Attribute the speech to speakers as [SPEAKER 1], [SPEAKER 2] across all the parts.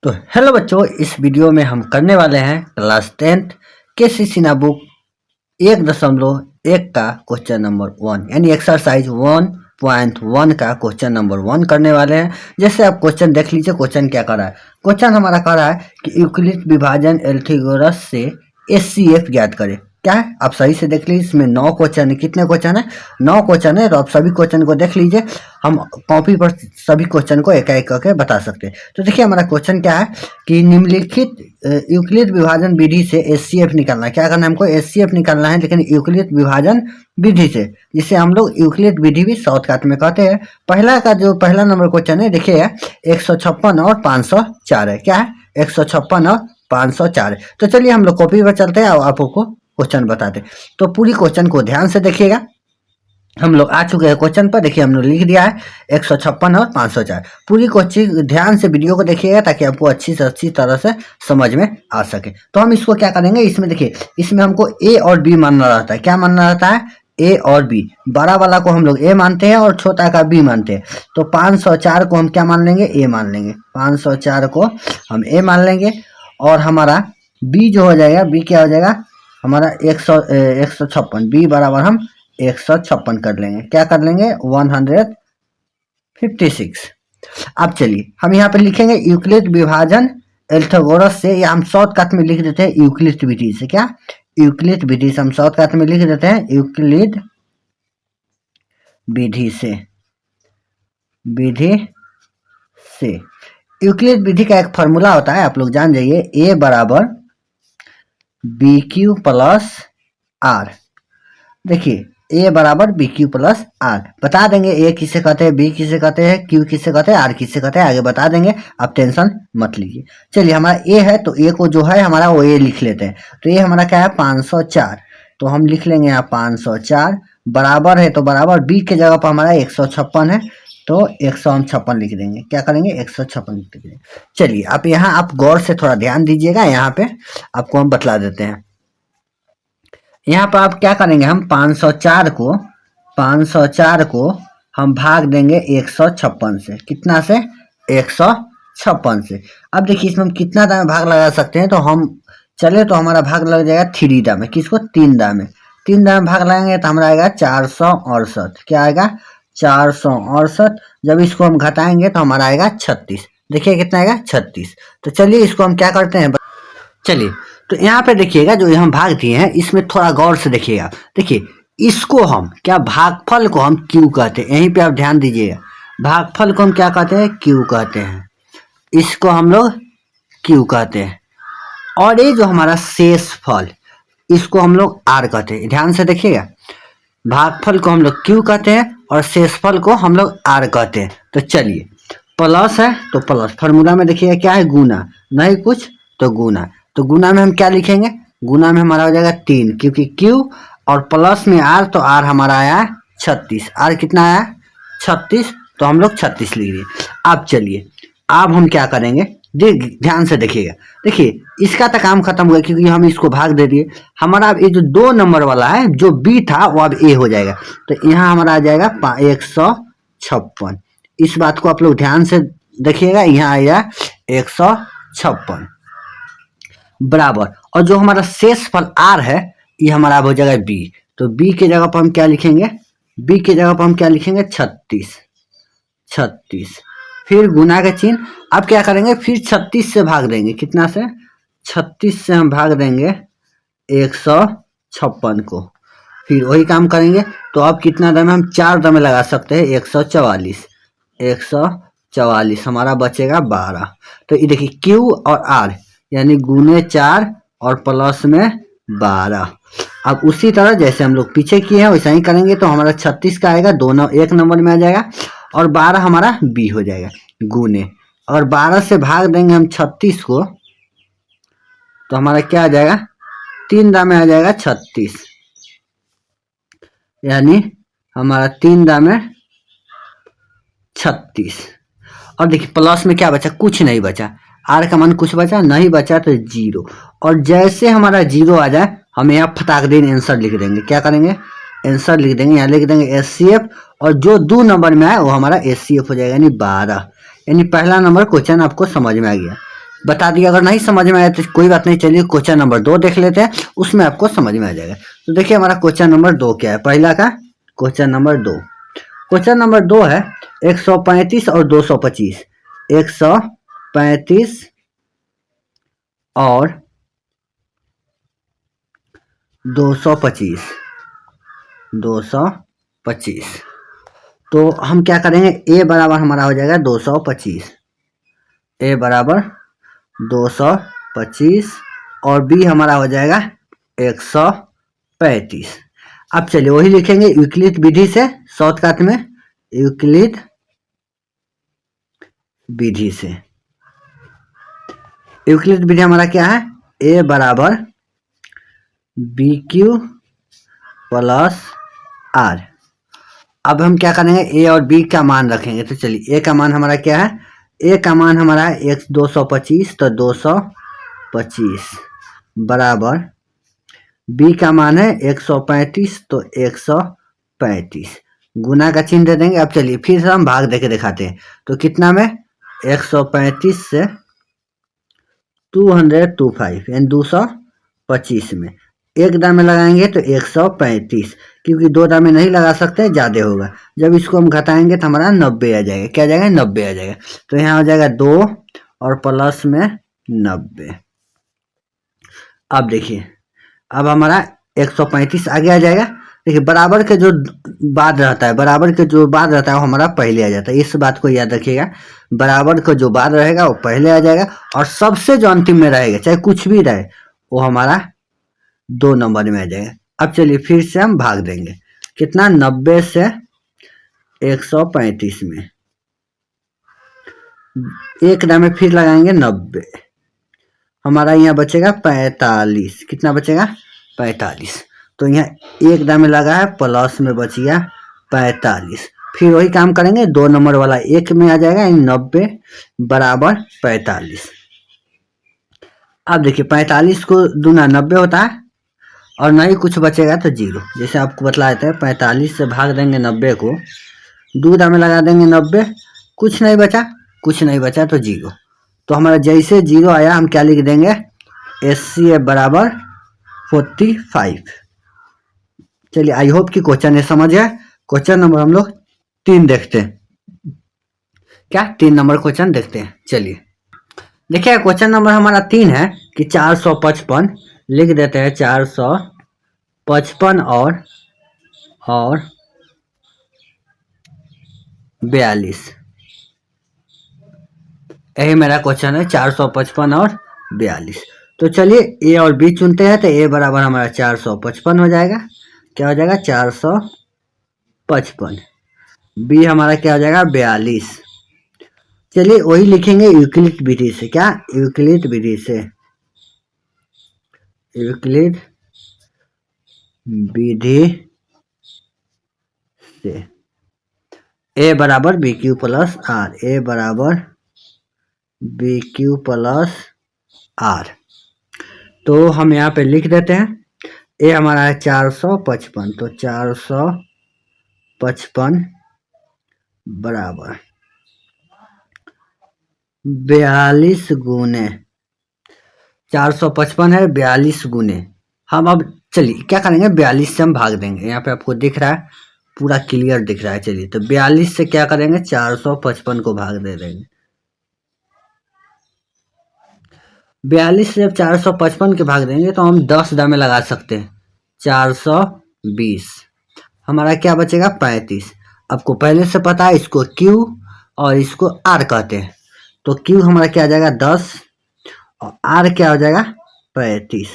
[SPEAKER 1] तो हेलो बच्चों, इस वीडियो में हम करने वाले हैं क्लास 10th केसी सिन्हा बुक 1.1 का क्वेश्चन नंबर 1 यानी एक्सरसाइज 1.1 का क्वेश्चन नंबर 1 करने वाले हैं। जैसे आप क्वेश्चन देख लीजिए, क्वेश्चन क्या कर रहा है। क्वेश्चन हमारा कर रहा है कि यूक्लिड विभाजन एल्थिगोरस से एचसीएफ ज्ञात करें। क्या है, आप सही से देख लीजिए। इसमें 9 क्वेश्चन है। कितने क्वेश्चन है? 9 क्वेश्चन है। तो आप सभी क्वेश्चन को देख लीजिए। हम कॉपी पर सभी क्वेश्चन को एक एक करके बता सकते हैं। तो देखिए हमारा क्वेश्चन क्या है कि निम्नलिखित यूक्लिड विभाजन विधि से एचसीएफ निकालना है। क्या करना है हमको? एचसीएफ निकालना है, लेकिन यूक्लिड विभाजन विधि से, जिसे हम लोग यूक्लिड विधि भी शॉर्टकट में कहते हैं। पहला नंबर क्वेश्चन है, देखिए 156 और 504 है। क्या है? 156 और 504 है। तो चलिए हम लोग कॉपी पर चलते हैं और आपको क्वेश्चन बताते। तो पूरी क्वेश्चन को ध्यान से देखिएगा। हम लोग आ चुके हैं क्वेश्चन पर। देखिए हमने लिख दिया है 156 और 504। पूरी क्वेश्चन ध्यान से वीडियो को देखिएगा ताकि आपको अच्छी से अच्छी तरह से समझ में आ सके। तो हम इसको क्या करेंगे, इसमें देखिए, इसमें हमको ए और बी मानना रहता है। क्या मानना रहता है? ए और बी। बड़ा वाला को हम लोग ए मानते हैं और छोटा का बी मानते हैं। तो 504 को हम क्या मान लेंगे? ए मान लेंगे। 504 को हम ए मान लेंगे। और हमारा बी जो हो जाएगा, बी क्या हो जाएगा हमारा 156। बी बराबर हम 156 कर लेंगे। क्या कर लेंगे? 156। अब चलिए हम यहाँ पे लिखेंगे यूक्लिड विभाजन एल्थोगोरस से, या हम शॉर्टकट में लिख देते हैं यूक्लिड विधि से। क्या? यूक्लिड विधि से हम शॉर्टकट में लिख देते हैं यूक्लिड विधि से। यूक्लिड विधि का एक फॉर्मूला होता है, आप लोग जान जाइए। ए बराबर बी क्यू प्लस आर। देखिए ए बराबर बी क्यू प्लस आर बता देंगे। ए किसे कहते हैं, बी किसे कहते हैं, क्यू किसे कहते हैं, आर किसे कहते हैं, आगे बता देंगे। आप टेंशन मत लीजिए। चलिए हमारा ए है तो ए को जो है हमारा वो ए लिख लेते हैं। तो ये हमारा क्या है? 504। तो हम लिख लेंगे यहाँ 504 बराबर है, तो बराबर बी के जगह पर हमारा 156 है, तो 156 लिख देंगे। क्या करेंगे? 156 लिख देंगे। चलिए आप यहाँ आप गौर से थोड़ा ध्यान दीजिएगा। यहाँ पे आपको हम बतला देते हैं। यहाँ पर आप क्या करेंगे, हम 504 को हम भाग देंगे 156 से। कितना से? 156 से। अब देखिए इसमें हम कितना दाम में भाग लगा सकते हैं। तो हम चले तो हमारा भाग लग जाएगा 3 दाम में। किसको? 3 दाम में। 3 दाम में भाग लगाएंगे तो हमारा आएगा 468। क्या आएगा? 468। जब इसको हम घटाएंगे तो हमारा आएगा 36। देखिए कितना आएगा? 36। तो चलिए इसको हम क्या करते हैं, चलिए तो यहाँ पे देखिएगा जो हम भाग दिए हैं, इसमें थोड़ा गौर से देखिएगा। देखिए इसको हम क्या, भागफल को हम क्यू कहते हैं। यहीं पे आप ध्यान दीजिएगा। भागफल को हम क्या कहते हैं? क्यू कहते हैं। इसको हम लोग क्यू कहते हैं। और ये जो हमारा शेष फल, इसको हम लोग आर कहते हैं। ध्यान से देखिएगा, भागफल को हम लोग क्यू कहते हैं और शेषफल को हम लोग आर कहते हैं। तो चलिए प्लस है तो प्लस, फॉर्मूला में देखिएगा क्या है? गुना। नहीं कुछ तो गुना। तो गुना में हम क्या लिखेंगे? गुना में हमारा हो जाएगा 3, क्योंकि क्यू और प्लस में आर, तो आर हमारा आया 36। आर कितना आया? 36। तो हम लोग 36 लिख दिए। अब चलिए अब हम क्या करेंगे, ध्यान से देखिएगा। देखिए इसका तो काम खत्म हुआ क्योंकि हम इसको भाग दे दिए। हमारा अब ये जो 2 नंबर वाला है, जो बी था वो अब ए हो जाएगा। तो यहाँ हमारा आ जाएगा 156। इस बात को आप लोग ध्यान से देखिएगा। यहाँ आएगा 156 बराबर, और जो हमारा शेष फल आर है ये हमारा हो जाएगा बी। तो बी के जगह पर हम क्या लिखेंगे? बी के जगह पर हम क्या लिखेंगे? 36। फिर गुना का चिन्ह। अब क्या करेंगे? फिर 36 से भाग देंगे। कितना से? 36 से हम भाग देंगे 156 को। फिर वही काम करेंगे। तो अब कितना दम है? हम 4 दम लगा सकते हैं। 144 हमारा बचेगा 12। तो ये देखिए क्यू और आर यानी गुने 4 और प्लस में 12। अब उसी तरह जैसे हम लोग पीछे किए हैं वैसा ही करेंगे। तो हमारा 36 का आएगा, दोनों एक नंबर में आ जाएगा, और 12 हमारा बी हो जाएगा गुने। और 12 से भाग देंगे हम 36 को, तो हमारा क्या आ जाएगा? 3 दाम में आ जाएगा 36, यानी हमारा 3 दाम में 36। और देखिए प्लस में क्या बचा? कुछ नहीं बचा। आर का मान कुछ बचा नहीं, बचा तो 0। और जैसे हमारा 0 आ जाए हम यहाँ फटाक दिन आंसर लिख देंगे। क्या करेंगे? आंसर लिख देंगे। यहाँ लिख देंगे एचसीएफ, और जो 2 नंबर में आए वो हमारा एचसीएफ हो जाएगा, यानी 12। यानी पहला नंबर क्वेश्चन आपको समझ में आ गया। बता दिया। अगर नहीं समझ में आया तो कोई बात नहीं, चलिए क्वेश्चन नंबर 2 देख लेते हैं, उसमें आपको समझ में आ जाएगा। तो देखिए हमारा क्वेश्चन नंबर 2 क्या है, पहला का क्वेश्चन नंबर 2। क्वेश्चन नंबर 2 है 135 और 225। 135 और 225। 225 तो हम क्या करेंगे, ए बराबर हमारा हो जाएगा 225। ए बराबर 225 और बी हमारा हो जाएगा 135। अब चलिए वही लिखेंगे यूक्लिड विधि से, शॉर्टकट में यूक्लिड विधि से। यूक्लिड विधि हमारा क्या है, ए बराबर बी क्यू प्लस आर। अब हम क्या करेंगे, ए और बी का मान रखेंगे। तो चलिए ए का मान हमारा क्या है, ए का मान हमारा है 225, तो 225 बराबर बी का मान है 135, तो 135 गुना का चिन्ह दे देंगे। अब चलिए फिर से हम भाग देके दिखाते हैं। तो कितना में 135 से 225 यानी 225 में एक दामे लगाएंगे तो 135, क्योंकि दो दामे नहीं लगा सकते, ज़्यादा होगा। जब इसको हम घटाएंगे तो हमारा 90 आ जाएगा। क्या आ जाएगा, 90 आ जाएगा। तो यहाँ हो जाएगा 2 और प्लस में 90। अब देखिए अब हमारा 135 आगे आ जाएगा। देखिए बराबर के जो बाद रहता है, बराबर के जो बाद रहता है वो हमारा पहले आ जाता है। इस बात को याद रखिएगा, बराबर का जो बाद रहेगा वो पहले आ जाएगा, और सबसे जो अंतिम में रहेगा चाहे कुछ भी रहे वो हमारा 2 नंबर में आ जाएगा। अब चलिए फिर से हम भाग देंगे। कितना, 90 से 135 में एक दामे फिर लगाएंगे 90, हमारा यहाँ बचेगा 45। कितना बचेगा, 45। तो यहाँ एक दामे लगा है, प्लस में बच गया 45। फिर वही काम करेंगे, 2 नंबर वाला एक में आ जाएगा, 90 बराबर 45। अब देखिए 45 को दूना 90 होता है, और नहीं कुछ बचेगा तो 0। जैसे आपको बतलाए थे 45 से भाग देंगे 90 को, 2 दामे लगा देंगे 90, कुछ नहीं बचा, कुछ नहीं बचा तो 0। तो हमारा जैसे 0 आया हम क्या लिख देंगे, HCF बराबर 45। चलिए आई होप कि क्वेश्चन ये समझ है। क्वेश्चन नंबर हम लोग 3 देखते हैं। क्या 3 नंबर क्वेश्चन देखते हैं। चलिए देखिए क्वेश्चन नंबर हमारा 3 है कि 455 लिख देते हैं, 455 और 42। यही मेरा क्वेश्चन है, 455 और 42। तो चलिए ए और बी चुनते हैं। तो ए बराबर हमारा 455 हो जाएगा। क्या हो जाएगा, 455। बी हमारा क्या हो जाएगा, 42। चलिए वही लिखेंगे यूक्लिड विधि से। क्या, यूक्लिड विधि से, यूक्लिड विधि से ए बराबर बी क्यू प्लस आर। ए बराबर बी क्यू प्लस आर। तो हम यहाँ पे लिख देते हैं, ए हमारा है 455, तो 455 बराबर 42 गुने 455 है, 42 गुने हम अब चलिए क्या करेंगे, 42 से हम भाग देंगे। यहाँ पे आपको दिख रहा है, पूरा क्लियर दिख रहा है। चलिए तो 42 से क्या करेंगे, 455 को भाग दे देंगे। 42 से जब 455 के भाग देंगे तो हम 10 दामे लगा सकते हैं, 420। हमारा क्या बचेगा, 35। आपको पहले से पता है इसको Q और इसको R कहते हैं। तो Q हमारा क्या आ जाएगा, 10, और R क्या हो जाएगा, 35।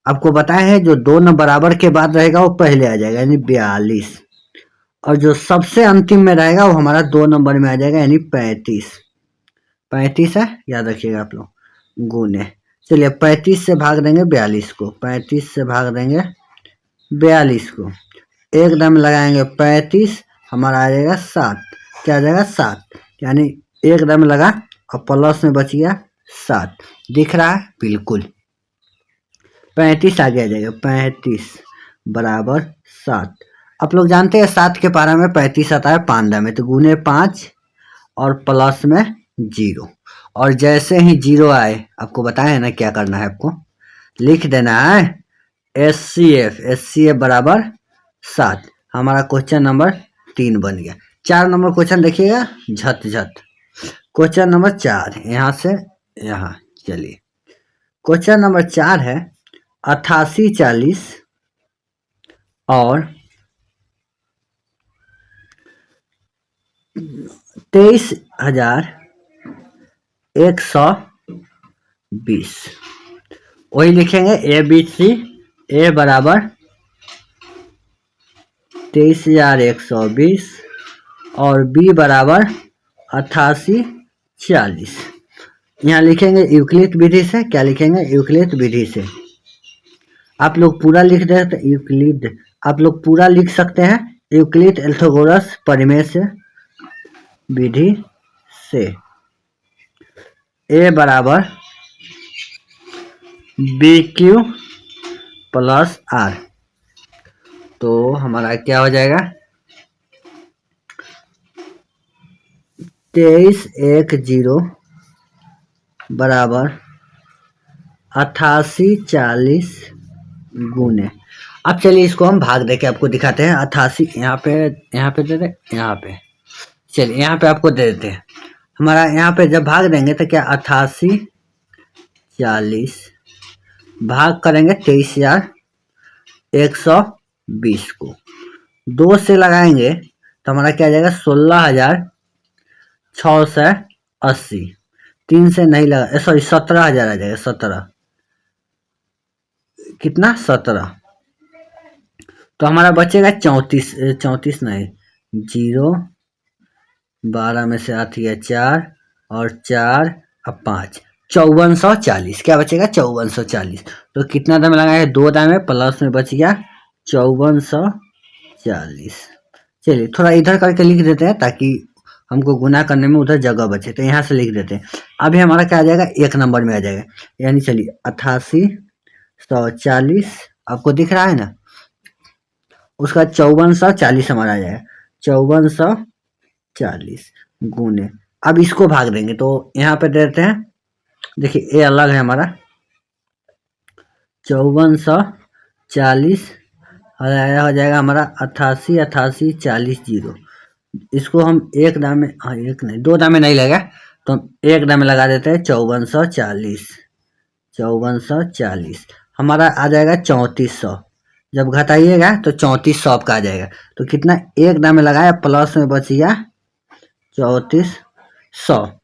[SPEAKER 1] आपको बताया है जो 2 न बराबर के बाद रहेगा वो पहले आ जाएगा, यानी 42, और जो सबसे अंतिम में रहेगा वो हमारा 2 नंबर में आ जाएगा, यानी 35। 35 है, याद रखिएगा आप लोग, गुने। चलिए 35 से भाग देंगे 42 को, 35 से भाग देंगे 42 को, एक दम लगाएंगे 35, हमारा आ जाएगा 7। क्या आ जाएगा, 7, यानी एक दम लगा और प्लस में बच गया 7। दिख रहा है, बिल्कुल 35 आगे आ जाएगा, 35 बराबर 7। आप लोग जानते हैं 7 के पारा में 35 आता है 5 में, तो गुने 5 और प्लस में 0। और जैसे ही जीरो आए, आपको बताया है ना क्या करना है, आपको लिख देना है एच सी एफ बराबर 7। हमारा क्वेश्चन नंबर 3 बन गया। 4 नंबर क्वेश्चन देखिएगा झट झट। क्वेश्चन नंबर 4 यहाँ से यहाँ, चलिए क्वेश्चन नंबर 4 है 8840 और 23,120। वही लिखेंगे ए बी सी। ए बराबर 23,120 और बी बराबर 8840। यहाँ लिखेंगे यूक्लिड विधि से। क्या लिखेंगे? यूक्लिड विधि से। आप लोग पूरा लिख देते यूक्लिड, आप लोग पूरा लिख सकते हैं यूक्लिड एल्थोगोरस परिमेय से विधि से। ए बराबर बी क्यू प्लस आर, तो हमारा क्या हो जाएगा 23,110 बराबर 8840 गुने। अब चलिए इसको हम भाग देके आपको दिखाते हैं। 88 यहाँ पे दे दे, यहाँ पे चलिए यहाँ पे आपको दे देते हैं। हमारा यहाँ पे जब भाग देंगे तो क्या 8840 भाग करेंगे 23,120 को 2 से लगाएंगे तो हमारा क्या आ जाएगा 16,680। 3 से नहीं लगा, सॉरी 17,000 आ जाएगा। 17 कितना 17, तो हमारा बचेगा 34 नहीं 0, 12 में से आती है 4 और 4 अब 5, 5440। क्या बचेगा 5440। तो कितना दाम लगाएंगे 2 दाम में, प्लस में बच गया 5440। चलिए थोड़ा इधर करके लिख देते हैं ताकि हमको गुना करने में उधर जगह बचे, तो यहाँ से लिख देते हैं। अभी हमारा क्या आ जाएगा 1 नंबर में आ जाएगा, यानी चलिए 8840 आपको दिख रहा है ना, उसका 5440 हमारा आ जाएगा 5440 गुने। अब इसको भाग देंगे तो यहाँ पे देते हैं, देखिए ए अलग है हमारा 5440 हो जाएगा हमारा 88,88,40 0। इसको हम एक दाम में, हाँ एक नहीं 2 दाम में नहीं लगा तो हम एक दाम में लगा देते हैं 5440 हमारा आ जाएगा 3400। जब घटाइएगा तो 3400 आपका आ जाएगा। तो कितना एक दाम में लगाया, प्लस में बच गया 3400।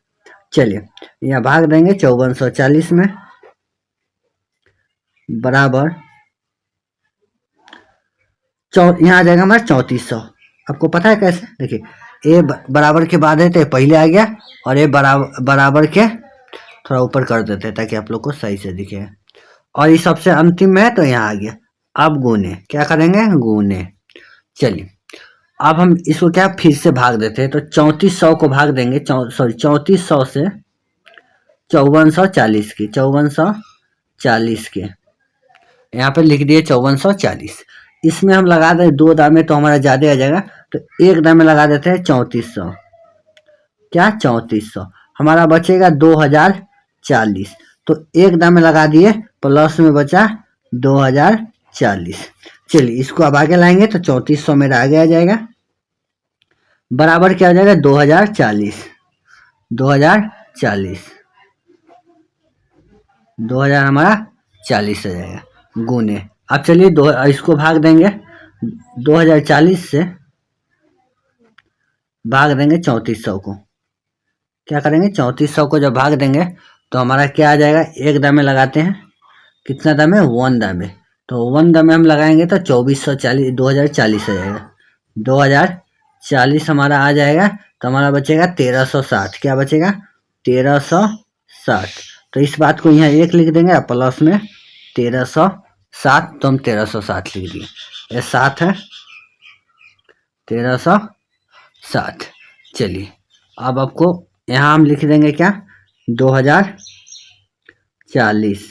[SPEAKER 1] चलिए यहाँ भाग देंगे 5440 में, बराबर यहाँ आ जाएगा हमारा 3400। आपको पता है कैसे? देखिए ए बराबर के बाद है तो पहले आ गया, और ए बराबर के थोड़ा ऊपर कर देते हैं ताकि आप लोग को सही से दिखे, और ये सबसे अंतिम में है तो यहाँ आ गया। अब गुने, क्या करेंगे गुने। चलिए अब हम इसको क्या फिर से भाग देते हैं, तो 3400 को भाग देंगे, सॉरी 3400 से 5440 की, 5440 के यहाँ पे लिख दिए 5440। इसमें हम लगा दें 2 दामे तो हमारा ज़्यादा आ जाएगा, तो एक दामे लगा देते हैं 3400। क्या 3400 हमारा बचेगा 2040, तो एक दामे लगा दिए, प्लस में बचा 2040। चलिए इसको अब आगे लाएंगे तो 3400 मेरा आगे आ जाएगा, बराबर क्या हो जाएगा 2040 हमारा 40 आ जाएगा गुने। अब चलिए इसको भाग देंगे 2040 से, भाग देंगे 3400 को। क्या करेंगे 3400 को जब भाग देंगे तो हमारा क्या आ जाएगा, एक दामे लगाते हैं, कितना दामे 1 दामे, तो 1 दामे हम लगाएंगे तो 2440 2040 आ जाएगा। 2040 हमारा आ जाएगा, तो हमारा बचेगा 1360। क्या बचेगा 1360। तो इस बात को यहाँ 1 लिख देंगे, प्लस में 1360, तो हम 1360 लिख दिए। ये 7 है 1360। चलिए अब आपको यहाँ हम लिख देंगे क्या 2040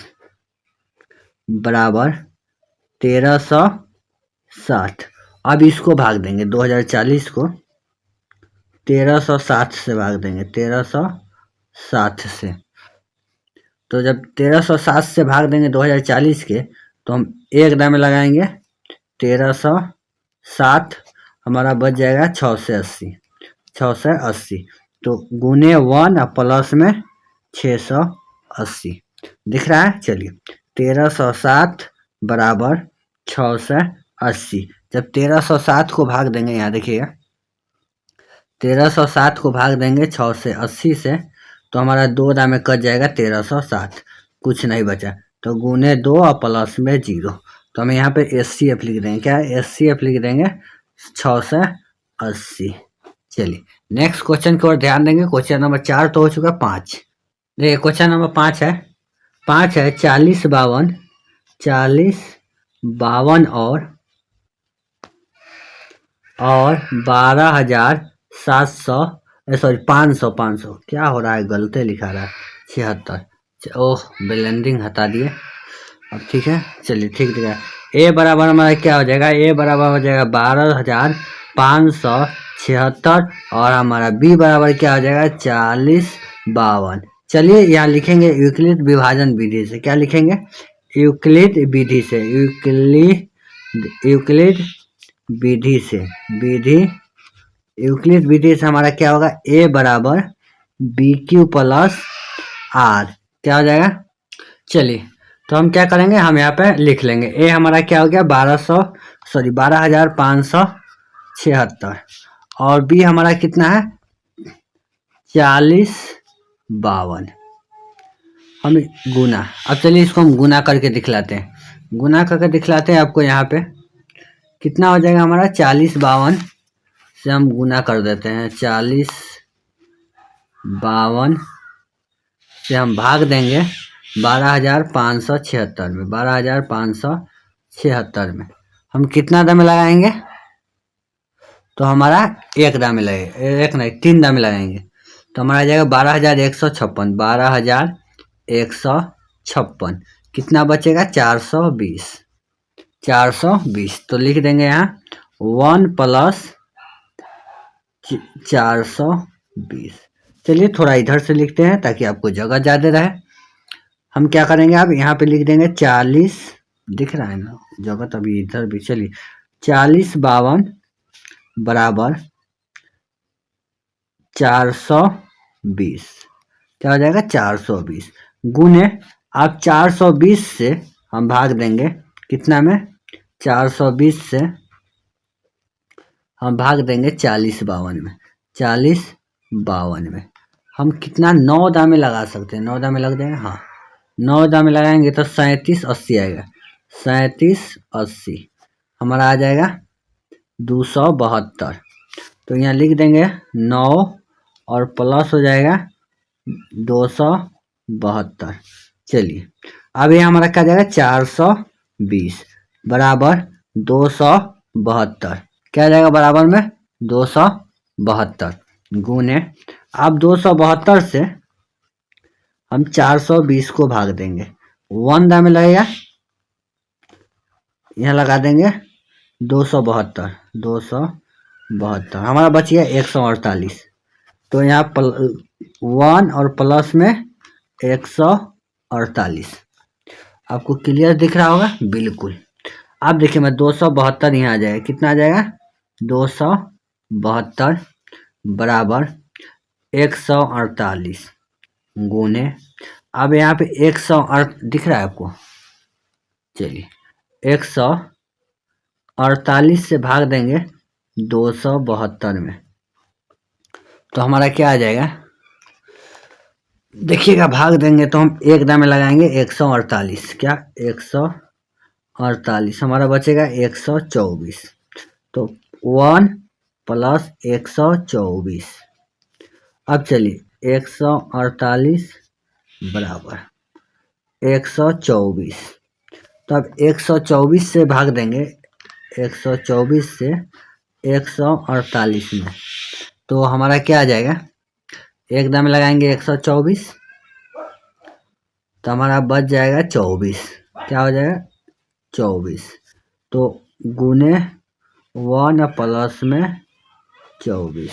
[SPEAKER 1] बराबर 1360। अब इसको भाग देंगे 2040 को 1360 से भाग देंगे, 1360 7 से। तो जब 1307 से भाग देंगे 2040 के, तो हम एक दाम में लगाएंगे 1307, हमारा बच जाएगा 6 से 80, 6 से 80। तो गुने 1 और प्लस में 680 दिख रहा है। चलिए 1307 बराबर 6 से 80। जब 1307 को भाग देंगे, यहाँ देखिएगा 1307 को भाग देंगे 6 से 80 से, तो हमारा 2 दाम में कट जाएगा 1307, कुछ नहीं बचा। तो गुने 2 और प्लस में 0, तो हम यहाँ पे SCF लिख देंगे। क्या है? SCF लिख देंगे 6 से 80। चलिए नेक्स्ट क्वेश्चन की ओर ध्यान देंगे। क्वेश्चन नंबर 4 तो हो चुका, 5 देखिए क्वेश्चन नंबर 5 है। 5 है 40 52 और 12,700, सॉरी 500 क्या हो रहा है, गलती लिखा रहा है 76। ओह ब्लेंडिंग हटा दिए, अब ठीक है। चलिए ठीक दिख रहा है। ए बराबर हमारा क्या हो जाएगा? ए बराबर हो जाएगा 12,576 और हमारा बी बराबर क्या हो जाएगा? 40 52। चलिए यहाँ लिखेंगे यूक्लिड विभाजन विधि से। क्या लिखेंगे? यूक्लिड विधि से, यूक्लिड विधि से, यूक्लिड विधि से हमारा क्या होगा? ए बराबर बी क्यू प्लस आर, क्या हो जाएगा? चलिए तो हम क्या करेंगे, हम यहाँ पे लिख लेंगे ए हमारा क्या हो गया? 12,576 और बी हमारा कितना है? 40 52। हम गुना, अब चलिए इसको हम गुना करके दिखलाते हैं। गुना करके दिखलाते हैं आपको। यहाँ पे कितना हो जाएगा हमारा? 40 52 से हम गुना कर देते हैं। 40 52 से हम भाग देंगे 12,576 में। 12,576 में हम कितना दाम लगाएंगे? तो हमारा एक दाम लगेगा, एक नहीं 3 दाम लगाएंगे, तो हमारा आ जाएगा 12,156। 12,156 कितना बचेगा? 420, 420। तो लिख देंगे यहाँ 1 प्लस 420। चलिए थोड़ा इधर से लिखते हैं ताकि आपको जगह ज़्यादा रहे। हम क्या करेंगे, अब यहाँ पे लिख देंगे 40, दिख रहा है ना जगह, तभी इधर भी। चलिए 40 52 बराबर 420, क्या हो जाएगा? 420 गुने, अब 420 से हम भाग देंगे कितना में? 420 से हम भाग देंगे 40 52 में। 40 52 में हम कितना 9 दामे लगा सकते हैं? 9 दामे लग जाएगा, हाँ 9 दामे लगाएंगे तो 37 80 आएगा। 37 80 हमारा आ जाएगा 272। तो यहाँ लिख देंगे 9 और प्लस हो जाएगा 272। चलिए अब ये हमारा क्या जाएगा? 420 बराबर 272, क्या जाएगा बराबर में? 272 गुने, अब 272 से हम 420 को भाग देंगे। 1 दाम में लगेगा, यहाँ लगा देंगे 272, 272 हमारा बच गया 148। तो यहाँ 1 और प्लस में 148। आपको क्लियर दिख रहा होगा? बिल्कुल। अब देखिए मैं 272 यहाँ आ जाएगा, कितना आ जाएगा? 272 बराबर 148 गुने, अब यहाँ पे 108 दिख रहा है आपको? चलिए 148 से भाग देंगे 272 में, तो हमारा क्या आ जाएगा? देखिएगा भाग देंगे तो हम एक दाम में लगाएंगे 148, क्या 148 हमारा बचेगा 124। तो 1 प्लस 124। अब चलिए 148 बराबर 124, तो अब 124 से भाग देंगे 124 से 148 में, तो हमारा क्या आ जाएगा? एक दाम लगाएंगे 124, तो हमारा बच जाएगा 24, क्या हो जाएगा? 24। तो गुने 1 प्लस में 24।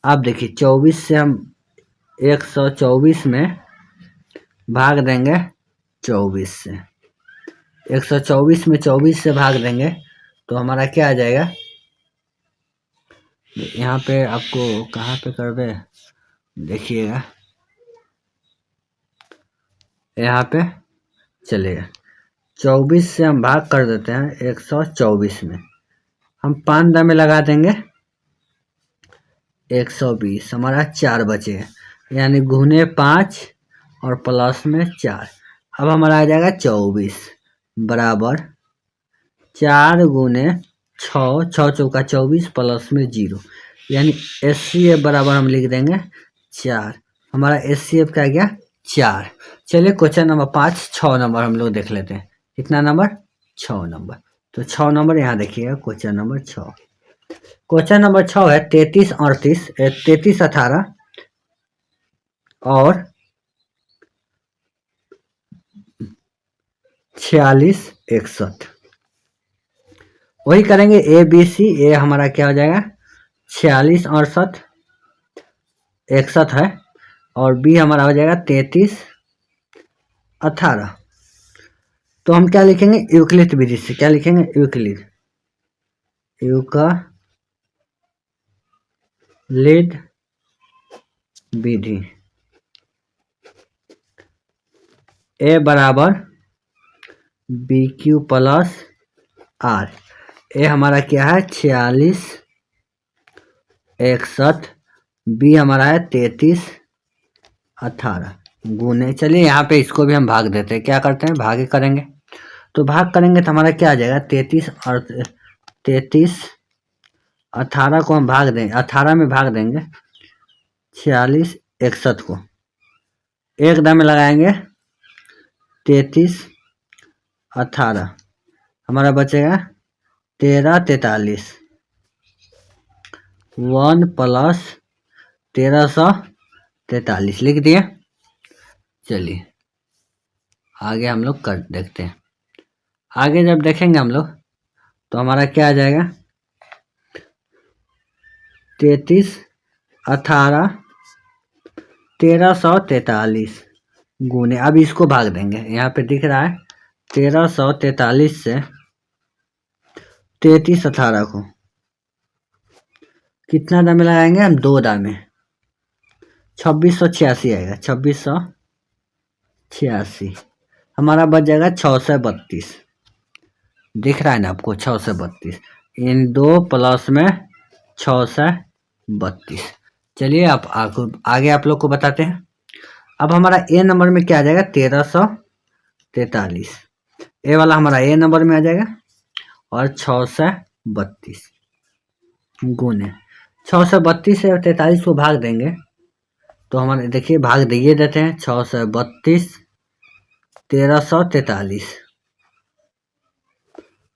[SPEAKER 1] अब देखिए 24 से हम 124 में भाग देंगे 24 से। 124 में 24 से भाग देंगे तो हमारा क्या आ जाएगा, यहाँ पे आपको कहाँ पे कर दे देखिएगा, यहाँ पे चलेगा 24 से हम भाग कर देते हैं 124 में, हम 5 दामे लगा देंगे 120, हमारा 4 बचे, यानी गुने 5 और प्लस में 4। अब हमारा आ जाएगा 24 बराबर 4 गुने 6, 6 चौका 24 प्लस में 0, यानी HCF बराबर हम लिख देंगे 4। हमारा HCF क्या गया 4। चलिए क्वेश्चन नंबर 5, 6 नंबर हम लोग देख लेते हैं। कितना नंबर 6 नंबर, तो 6 नंबर यहाँ देखिएगा क्वेश्चन नंबर 6। क्वेश्चन नंबर 6 है 33 38 33 18 और 46 61। वही करेंगे ए बी सी। ए हमारा क्या हो जाएगा 46 68 61 है, और बी हमारा हो जाएगा 33 18। तो हम क्या लिखेंगे यूक्लिड विधि से, क्या लिखेंगे यूक्लिड विधि। ए बराबर बी क्यू प्लस आर। ए हमारा क्या है 46 61, बी हमारा है 33 18 गुने, चलिए यहाँ पे इसको भी हम भाग देते हैं। क्या करते हैं भागे करेंगे, तो भाग करेंगे तो हमारा क्या आ जाएगा 33 और 33 18 को हम भाग देंगे, 18 में भाग देंगे 46 61 को, एक दाम में लगाएंगे 33 18, हमारा बचेगा 13 43, 1 प्लस 1343 लिख दिए। चलिए आगे हम लोग कर देखते हैं। आगे जब देखेंगे हम लोग तो हमारा क्या आ जाएगा 33 18 1343 गुने, अब इसको भाग देंगे, यहाँ पे दिख रहा है 1343 से 33 18 को कितना दामे लगाएंगे हम 2 दामे, 2686 आएगा 2686, हमारा बच जाएगा 632। दिख रहा है ना आपको 632, इन 2 प्लस में 632। चलिए आप आगे आप लोग को बताते हैं। अब हमारा ए नंबर में क्या आ जाएगा 1343, ए वाला हमारा ए नंबर में आ जाएगा, और 632 गुने 632 से 43 को भाग देंगे तो हमारे देखिए भाग दिए देते हैं 632 1343,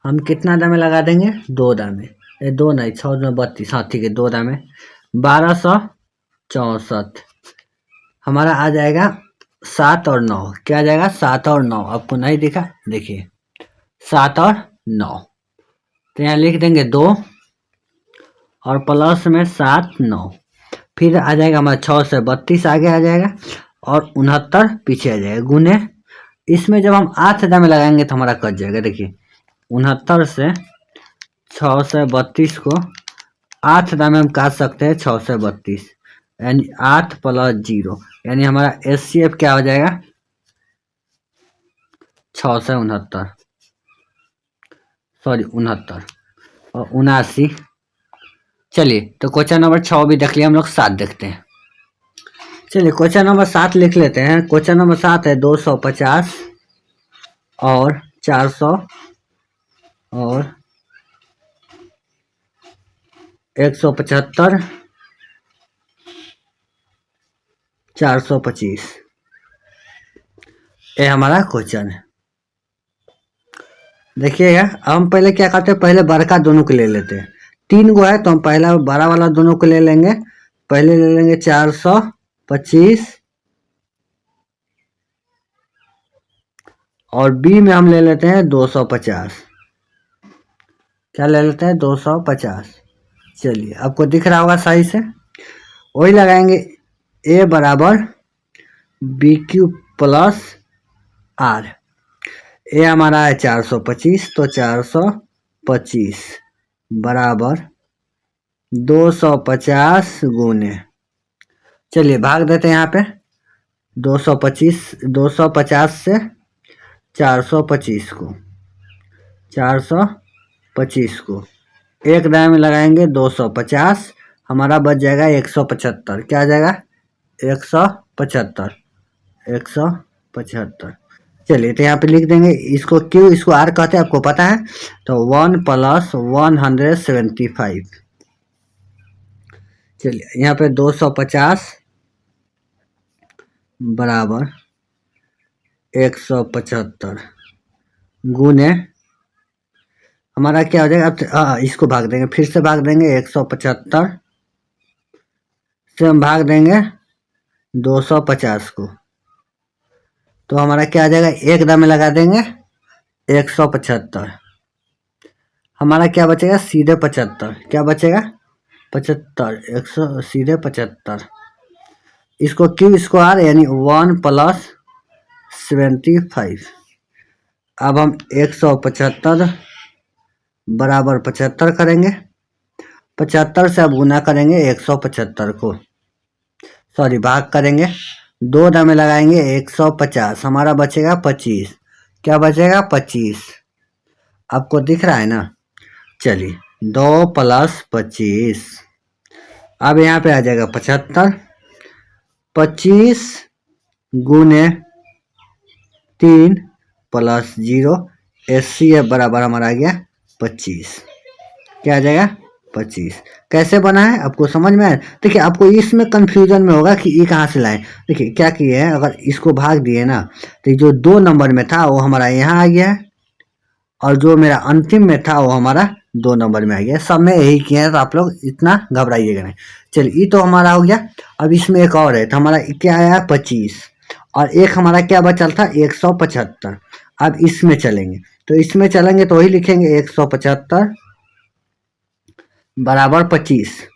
[SPEAKER 1] हम कितना दामे लगा देंगे 2 दामे, 2 नहीं 6 32, हाँ ठीक है 2 दामे 1264, हमारा आ जाएगा 7 और 9, क्या आ जाएगा 7 और 9, आपको नहीं दिखा देखिए 7 और 9, तो यहाँ लिख देंगे 2 और प्लस में 7 9, फिर आ जाएगा हमारा 632 आगे आ जाएगा और 69 पीछे आ जाएगा गुने, इसमें जब हम 8 दामे लगाएंगे तो हमारा कट जाएगा। देखिए 69 से 632 को 8 दामे हम काट सकते हैं 632, यानी 8 प्लस 0, यानी हमारा HCF क्या हो जाएगा 669 सॉरी 69 और 79। चलिए तो क्वेश्चन नंबर 6 भी देख लिया, हम लोग 7 देखते हैं। चलिए क्वेश्चन नंबर 7 लिख लेते हैं। क्वेश्चन नंबर 7 है 250 और 400 और 175 425, ये हमारा क्वेश्चन है। देखिएगा हम पहले क्या करते हैं, पहले बड़का दोनों को ले लेते हैं, 3 गो है तो हम पहला बड़ा वाला दोनों को ले लेंगे। पहले ले लेंगे 425 और बी में हम ले लेते हैं 250, क्या ले लेते हैं 250। चलिए आपको दिख रहा होगा सही से, वही लगाएंगे ए बराबर बी क्यू प्लस आर। ए हमारा है 425, तो 425 बराबर 250 गुने, चलिए भाग देते हैं यहाँ पे 250 से 425 को, 425 को एक दाएं में लगाएंगे 250, हमारा बच जाएगा 175। क्या आ जाएगा 175, 175। चलिए तो यहाँ पे लिख देंगे इसको क्यू, इसको आर कहते हैं, आपको पता है। तो 1 + 175, चलिए यहाँ पे 250 बराबर 175 गुने, हमारा क्या हो जाएगा। अब इसको भाग देंगे, फिर से भाग देंगे 175 से हम भाग देंगे 250 को, तो हमारा क्या आ जाएगा, एक दाम में लगा देंगे 175, हमारा क्या बचेगा सीधे 75। क्या बचेगा 75, 100 सीधे 75। इसको क्यू, इसको आर, यानी 1 + 75। अब हम 175 बराबर 75 करेंगे, 75 से अब गुना करेंगे 175 को, सॉरी भाग करेंगे, दो दामे लगाएंगे 150, हमारा बचेगा 25। क्या बचेगा 25, आपको दिख रहा है ना। चलिए 2 + 25, अब यहाँ पे आ जाएगा 75, 25 गुने 3 + 0, SCF बराबर हमारा आ गया 25। क्या आ जाएगा 25। कैसे बना है आपको समझ में आया। देखिए आपको इसमें कंफ्यूजन में होगा कि ये कहाँ से लाए। देखिए क्या किए हैं, अगर इसको भाग दिए ना तो जो 2 नंबर में था वो हमारा यहाँ आ गया है, और जो मेरा अंतिम में था वो हमारा 2 नंबर में आ गया। सब में यही किए हैं, तो आप लोग इतना घबराइएगा नहीं। चलिए ये तो हमारा हो गया। अब इसमें एक और है, तो हमारा क्या आया 25, और एक हमारा क्या बचल था 175। अब इसमें चलेंगे, तो इसमें चलेंगे तो वही लिखेंगे 175 बराबर 25।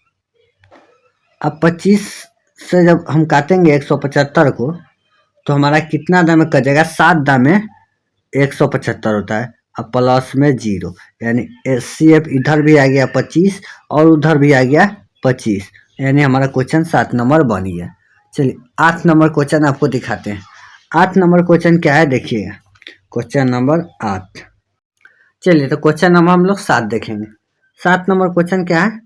[SPEAKER 1] अब 25 से जब हम काटेंगे 175 को, तो हमारा कितना दाम में कटेगा, 7 दाम में 175 होता है, अब प्लस में 0, यानी SCF इधर भी आ गया 25 और उधर भी आ गया 25, यानी हमारा क्वेश्चन 7 नंबर बन गया। चलिए 8 नंबर क्वेश्चन आपको दिखाते हैं। 8 नंबर क्वेश्चन क्या है देखिएगा, क्वेश्चन नंबर 8। चलिए तो क्वेश्चन नंबर हम लोग 7 देखेंगे। 7 नंबर क्वेश्चन क्या है,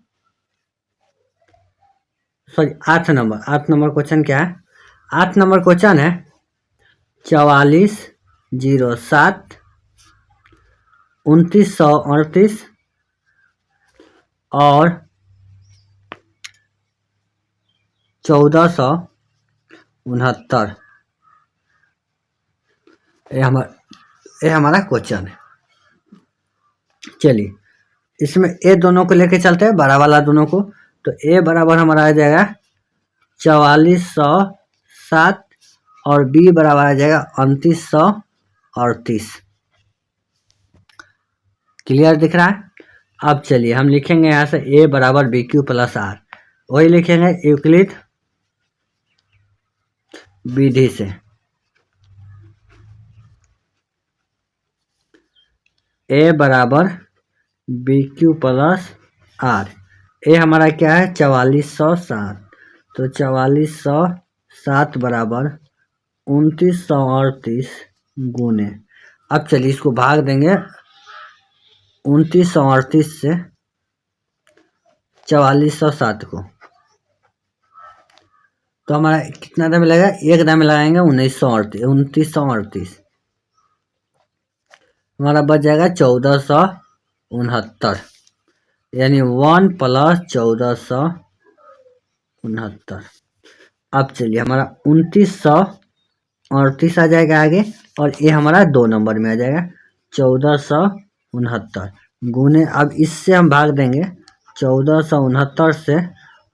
[SPEAKER 1] सॉरी 8 नंबर क्वेश्चन क्या है। 8 नंबर क्वेश्चन है 4407 2938 और 1469, ये हमारा क्वेश्चन है। चलिए इसमें ए दोनों को लेके चलते हैं, बड़ा वाला दोनों को। तो ए बराबर हमारा आ जाएगा 4407 और बी बराबर आ जाएगा 2938। क्लियर दिख रहा है। अब चलिए हम लिखेंगे यहाँ से ए बराबर बी क्यू प्लस आर, वही लिखेंगे यूक्लिड विधि से। ए बराबर बी क्यू प्लस आर, ए हमारा क्या है 4407, तो 4407 बराबर 2938 गुने, अब चलिए इसको भाग देंगे 2938 से 4407 को, तो हमारा कितना दाम लगेगा, एक दाम लगाएंगे 2938, हमारा बच जाएगा 1469, यानी 1 + 1469। अब चलिए हमारा 2938 आ जाएगा आगे, और ये हमारा 2 नंबर में आ जाएगा 1469 गुने, अब इससे हम भाग देंगे 1469 से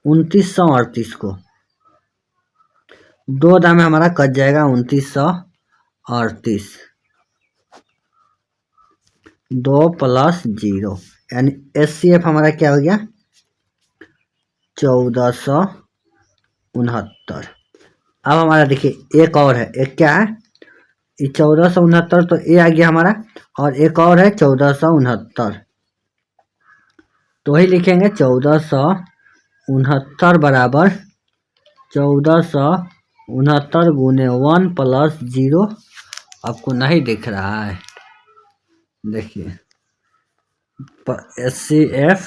[SPEAKER 1] 2938 को, 2 दाम में हमारा कट जाएगा 2938, 2 + 0, यानी SCF हमारा क्या हो गया 1469। अब हमारा देखिए एक और है, एक क्या है, ये 1469 तो ये आ गया हमारा, और एक और है 1469, तो वही लिखेंगे 1469 बराबर 1469 गुने 1 प्लस 0। आपको नहीं दिख रहा है, देखिए SCF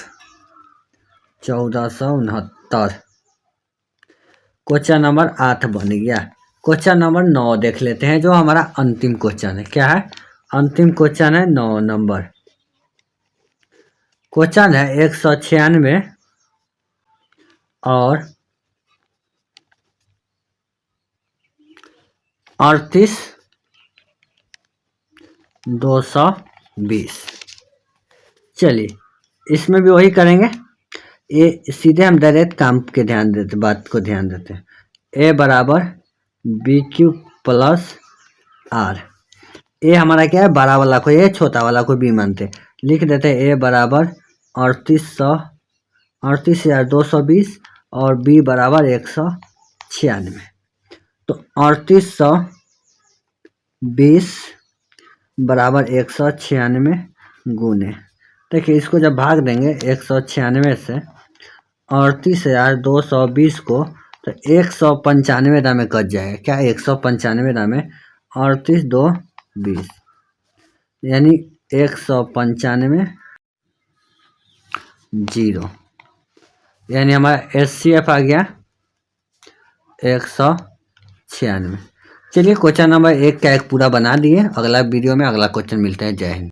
[SPEAKER 1] 1469। क्वेश्चन नंबर 8 बन गया। क्वेश्चन नंबर 9 देख लेते हैं, जो हमारा अंतिम क्वेश्चन है। क्या है? अंतिम क्वेश्चन है 9 नंबर। क्वेश्चन है 196 और 38,220। चलिए इसमें भी वही करेंगे, ये सीधे हम डायरेक्ट काम के ध्यान देते, बात को ध्यान देते हैं। ए बराबर BQ प्लस R। ए हमारा क्या है, बड़ा वाला को ए, छोटा वाला को बी मानते, लिख देते हैं ए बराबर 38,220 और बी बराबर 196। तो 3820 बराबर 196 गुने, देखिए इसको जब भाग देंगे 196 से 38,220 को, तो 195 दामे कट जाएगा। क्या 195 दामे 38,220 यानी 195 0, यानी हमारा SCF आ गया 196। चलिए क्वेश्चन नंबर 1 का एक पूरा बना दिए। अगला वीडियो में अगला क्वेश्चन मिलते हैं। जय हिंद।